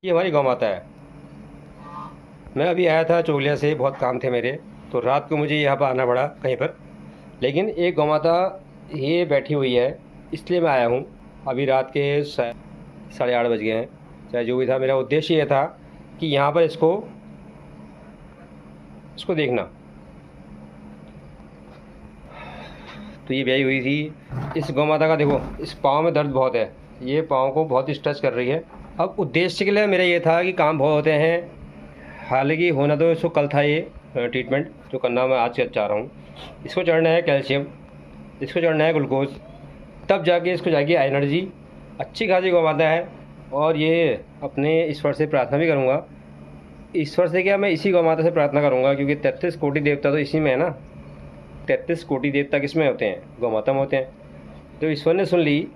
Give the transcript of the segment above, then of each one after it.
ये हमारी गौ माता है। मैं अभी आया था चोगलिया से, बहुत काम थे मेरे, तो रात को मुझे यहाँ पर आना पड़ा कहीं पर। लेकिन एक गौ माता ये बैठी हुई है, इसलिए मैं आया हूँ। अभी रात के 8:30 बज गए हैं। चाहे जो भी था, मेरा उद्देश्य ये था कि यहाँ पर इसको इसको देखना। तो ये ब्याई हुई थी। इस गौ माता का देखो, इस पाँव में दर्द बहुत है, ये पाँव को बहुत स्ट्रेच कर रही है। अब उद्देश्य के लिए मेरा ये था कि काम बहुत होते हैं, हालांकि होना तो इसको कल था। ये ट्रीटमेंट जो करना मैं आज चाह रहा हूँ। इसको चढ़ना है कैल्शियम, इसको चढ़ना है ग्लूकोज, तब जाके इसको जाएगी एनर्जी। अच्छी खासी गौ माता है। और ये अपने ईश्वर से प्रार्थना भी करूँगा। ईश्वर से क्या, मैं इसी गौ माता से प्रार्थना करूँगा, क्योंकि 33 कोटि देवता तो इसी में है ना। 33 कोटि देवता किस में होते हैं? गौ माता में होते हैं। तो ईश्वर ने सुन ली,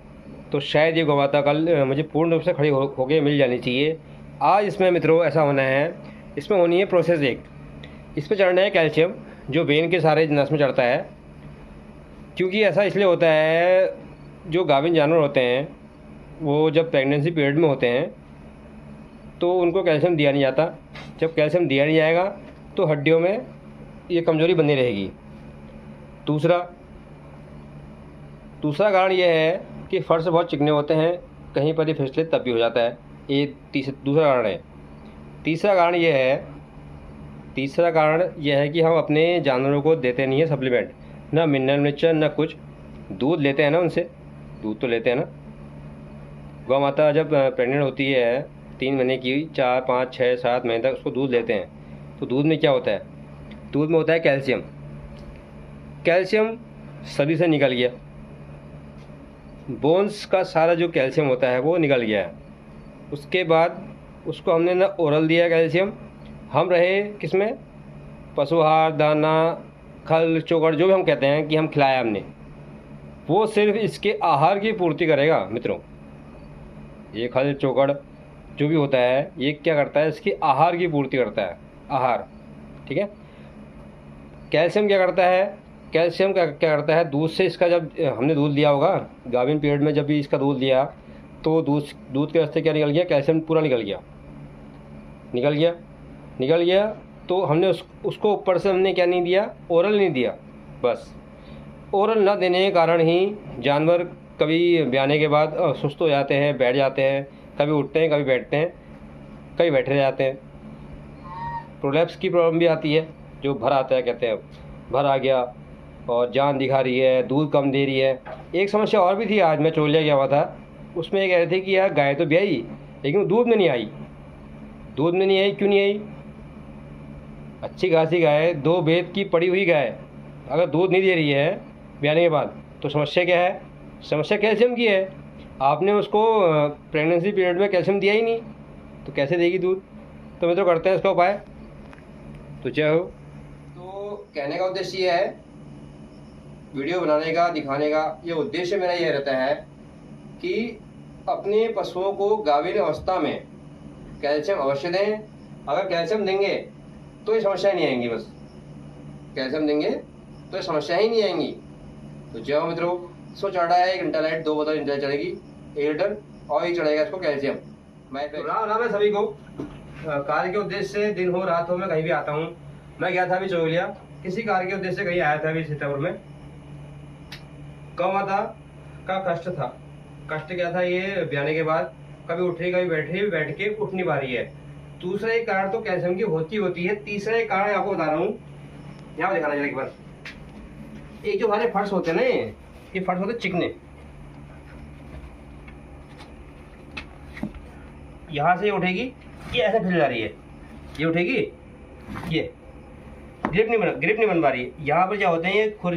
तो शायद ये गौ माता कल मुझे पूर्ण रूप से खड़ी होके मिल जानी चाहिए। आज इसमें मित्रों ऐसा होना है, इसमें होनी है प्रोसेस एक। इस पर चढ़ना है कैल्शियम, जो वेन के सारे नस में चढ़ता है। क्योंकि ऐसा इसलिए होता है, जो गाभिन जानवर होते हैं वो जब प्रेगनेंसी पीरियड में होते हैं तो उनको कैल्शियम दिया नहीं जाता। जब कैल्शियम दिया नहीं जाएगा तो हड्डियों में ये कमज़ोरी बनी रहेगी। दूसरा कारण ये है कि फर्श बहुत चिकने होते हैं, कहीं पर ही फिसले तब भी हो जाता है। ये दूसरा कारण है। तीसरा कारण यह है कि हम अपने जानवरों को देते नहीं है सप्लीमेंट, ना मिनरल मिक्सचर ना कुछ। दूध लेते हैं ना उनसे, दूध तो लेते हैं ना। गौ माता जब प्रेग्नेंट होती है 3 महीने की, 4 5 6 7 महीने तक उसको दूध लेते हैं। तो दूध में क्या होता है? दूध में होता है कैल्शियम। कैल्शियम शरीर से निकल गया, बोन्स का सारा जो कैल्शियम होता है वो निकल गया है। उसके बाद उसको हमने ना ओरल दिया कैल्शियम, हम रहे किस में? पशुहार, दाना, खल, चोकर, जो भी हम कहते हैं कि हम खिलाया हमने, वो सिर्फ इसके आहार की पूर्ति करेगा मित्रों। ये खल चोकर जो भी होता है, ये क्या करता है? इसकी आहार की पूर्ति करता है, आहार। ठीक है। कैल्शियम क्या करता है? कैल्शियम क्या क्या करता है? दूध से इसका, जब हमने दूध लिया होगा गाभिन पीरियड में, जब भी इसका दूध लिया तो दूध के रास्ते क्या निकल गया? कैल्शियम पूरा निकल गया। तो हमने उसको ऊपर से हमने क्या नहीं दिया? ओरल नहीं दिया। बस ओरल ना देने के कारण ही जानवर कभी ब्याने के बाद सुस्त हो जाते हैं, बैठ जाते हैं, कभी उठते हैं, कभी बैठते हैं, कभी बैठे रह जाते हैं। प्रोलैप्स की प्रॉब्लम भी आती है, जो भर आता है, कहते हैं भर आ गया और जान दिखा रही है, दूध कम दे रही है। एक समस्या और भी थी, आज मैं चोलिया गया हुआ था, उसमें ये कह रहे थे कि यार गाय तो ब्याई लेकिन वो दूध में नहीं आई। क्यों नहीं आई? अच्छी खासी गाय, 2 वेद की पड़ी हुई गाय, अगर दूध नहीं दे रही है ब्याने के बाद, तो समस्या क्या है? समस्या कैल्शियम की है। आपने उसको प्रेगनेंसी पीरियड में कैल्शियम दिया ही नहीं, तो कैसे देगी दूध? तो मित्रों करते हैं इसका उपाय। तो जय हो। तो कहने का उद्देश्य ये है, वीडियो बनाने का, दिखाने का ये उद्देश्य मेरा ये रहता है कि अपने पशुओं को गाभिन अवस्था में कैल्शियम अवश्य दें। अगर कैल्शियम देंगे तो ये समस्याएं नहीं आएंगी, बस कैल्शियम देंगे तो ये समस्या ही नहीं आएंगी। तो जय हो मित्रों। इसको चढ़ा है 1 इंटेलाइट, 2 बोतल इंटेलाइट चढ़ेगी, 1 लीटर, और ही चढ़ेगा इसको कैल्शियम। मैं तो राम है सभी को। कार्य के उद्देश्य से दिन हो रात हो मैं कहीं भी आता हूँ। मैं गया था अभी चोगलिया, किसी कार्य के उद्देश्य से कहीं आया था अभी सीतापुर में। गौ माता का कष्ट था। कष्ट क्या था? ये ब्याने के बाद कभी उठ रही, कभी बैठ के उठ नहीं पा रही है। दूसरा एक कारण तो कैल्शियम की होती है। तीसरा एक कारण आपको बता रहा हूँ, यहाँ दिखाना जरा एक बार। एक जो हमारे फर्श होते हैं ना, ये फर्श होते चिकने, यहाँ से उठेगी, ये ऐसे फैल जा रही है, ये उठेगी, ये ग्रिप नहीं बन पा रही है। यहाँ पर क्या होते हैं, ये खुर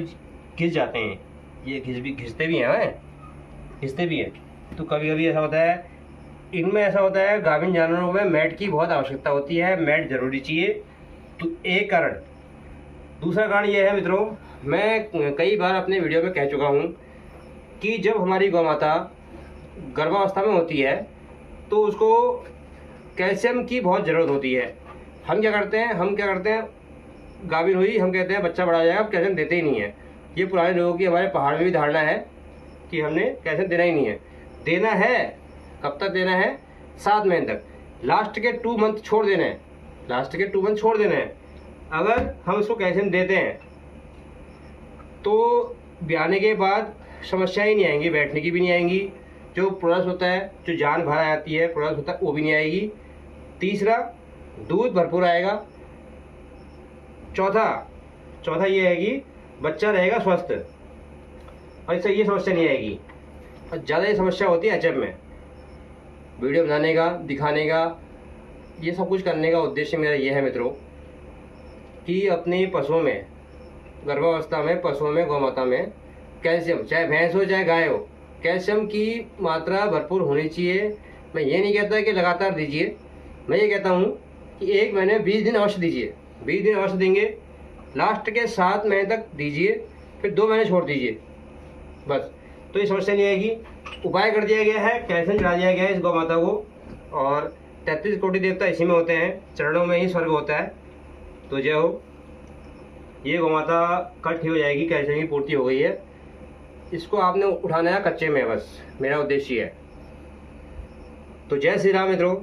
घिस जाते हैं, ये घिसते भी हैं। तो कभी कभी ऐसा होता है, इनमें ऐसा होता है, गाभिन जानवरों में मैट की बहुत आवश्यकता होती है, मैट जरूरी चाहिए। तो एक कारण। दूसरा कारण ये है मित्रों, मैं कई बार अपने वीडियो में कह चुका हूँ कि जब हमारी गौ माता गर्भावस्था में होती है तो उसको कैल्शियम की बहुत ज़रूरत होती है। हम क्या करते हैं, गाभिन हुई, हम कहते हैं बच्चा बड़ा हो जाएगा, अब कैल्शियम देते ही नहीं है। ये पुराने लोगों की, हमारे पहाड़ में भी धारणा है कि हमने कैल्शियम देना ही नहीं है। देना है, कब तक देना है? 7 महीने तक। लास्ट के 2 मंथ छोड़ देना है, लास्ट के 2 मंथ छोड़ देना है। अगर हम उसको कैल्शियम देते हैं तो ब्याने के बाद समस्या ही नहीं आएंगी, बैठने की भी नहीं आएंगी, जो प्रोडक्ट होता है, जो जान भर आती है प्रोडक्ट होता है, वो भी नहीं आएगी। तीसरा, दूध भरपूर आएगा। चौथा ये है कि बच्चा रहेगा स्वस्थ, और इससे ये समस्या नहीं आएगी। और ज़्यादा ये समस्या होती है एचएफ में। वीडियो बनाने का, दिखाने का, ये सब कुछ करने का उद्देश्य मेरा ये है मित्रों कि अपनी पशुओं में, गर्भावस्था में, पशुओं में, गौमाता में कैल्शियम, चाहे भैंस हो चाहे गाय हो, कैल्शियम की मात्रा भरपूर होनी चाहिए। मैं ये नहीं कहता कि लगातार दीजिए, मैं ये कहता हूँ कि 1 महीने 20 दिन अवश्य दीजिए। 20 दिन अवश्य देंगे, लास्ट के 7 महीने तक दीजिए, फिर 2 महीने छोड़ दीजिए, बस। तो ये समस्या नहीं आएगी। उपाय कर दिया गया है, कैल्शियम चढ़ा दिया गया है इस गौ माता को, और 33 कोटि देवता इसी में होते हैं, चरणों में ही स्वर्ग होता है। तो जय हो। ये गौ माता कट ही हो जाएगी, कैल्शियम की पूर्ति हो गई है। इसको आपने उठाना है कच्चे में, बस मेरा उद्देश्य है। तो जय श्री राम मित्रों।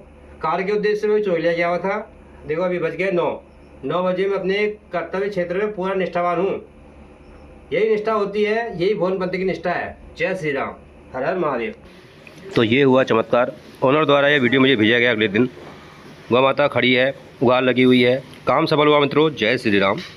कार के उद्देश्य से मैं चोइलिया गया हुआ था। देखो अभी बज गए 9 बजे। मैं अपने कर्तव्य क्षेत्र में पूरा निष्ठावान हूँ। यही निष्ठा होती है, यही भुवन पंथ की निष्ठा है। जय श्री राम, हर हर महादेव। तो ये हुआ चमत्कार। ओनर द्वारा यह वीडियो मुझे भेजा गया अगले दिन। गौ माता खड़ी है, उगार लगी हुई है, काम सफल हुआ मित्रों। जय श्री राम।